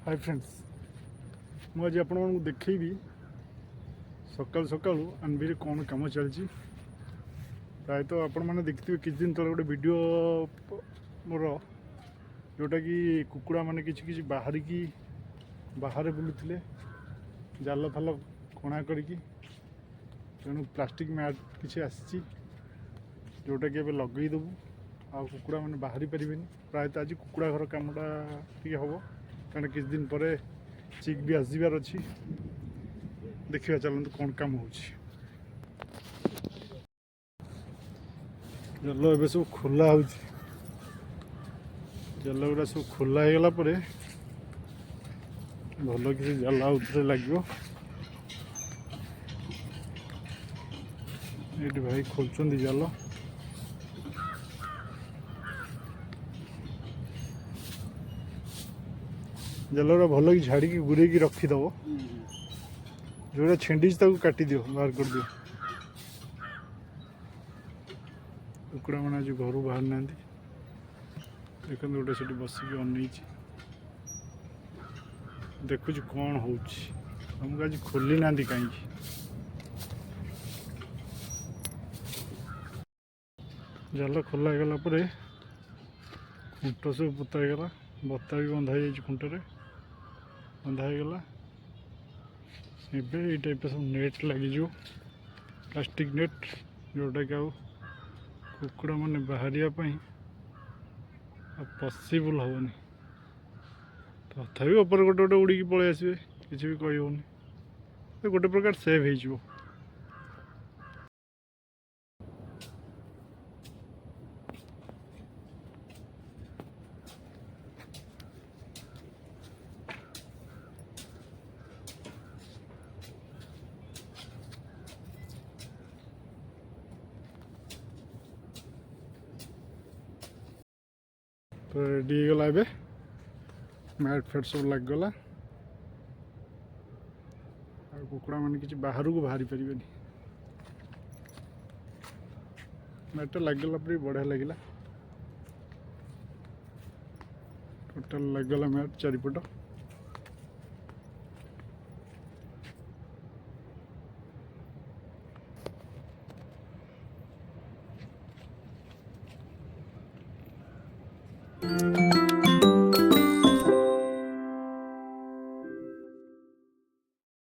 hi friends मुझे आप देखी सकाल सकाल अनबी कौन कम चलती प्राय तो आपण मैंने देखिए किछ दिन तले गोटे वीडियो मोर जोटा कि कुकुड़ा माने किसी बाहर बुलूले जाल फाल कणा करी तेणु प्लास्टिक मैट किसी आसी जोटा कि लगेदेबू आ कुकुड़ा मैंने बाहरी पारे प्रायतः आज कुकुड़ा घर कमटा टी हम कारण किछ दिन पर चिक भी आसबार अच्छी देखा चलते कौन कम हो जल ए सब खोला हो जल गुड़ा सब खोला हो गला भल किसी जाला उतरे लगे ये भाई खोलुंट जाल जाल भल कि झाड़ी गुरे रखीदब जो छेंडी काटी दियो बाहर कर दियो कुकुड़ा मैंने आज घर बाहर ना देखते गोटे से बसिक अन देखुच कौन होमको आज खोली ना कहीं जाल खोला गला खुंट सब पोतागला बता भी बंधा खुंटे बंधागला ये टाइप सब नेट लगे प्लास्टिक नेट जोटा कि कुकुड़ा मैंने बाहर पसिबल हेनी तथा ऊपर गोटे गोटे उड़ी पलि आसवे किसी भी कही गोटे प्रकार सेव हो तो रेडी गला ए मैट फैट सब लगगला कुकुड़ा मैंने किसी बाहर को बाहरी पारे मैट लगगला बढ़िया लगे टोटाल लगगला मैट चारिपट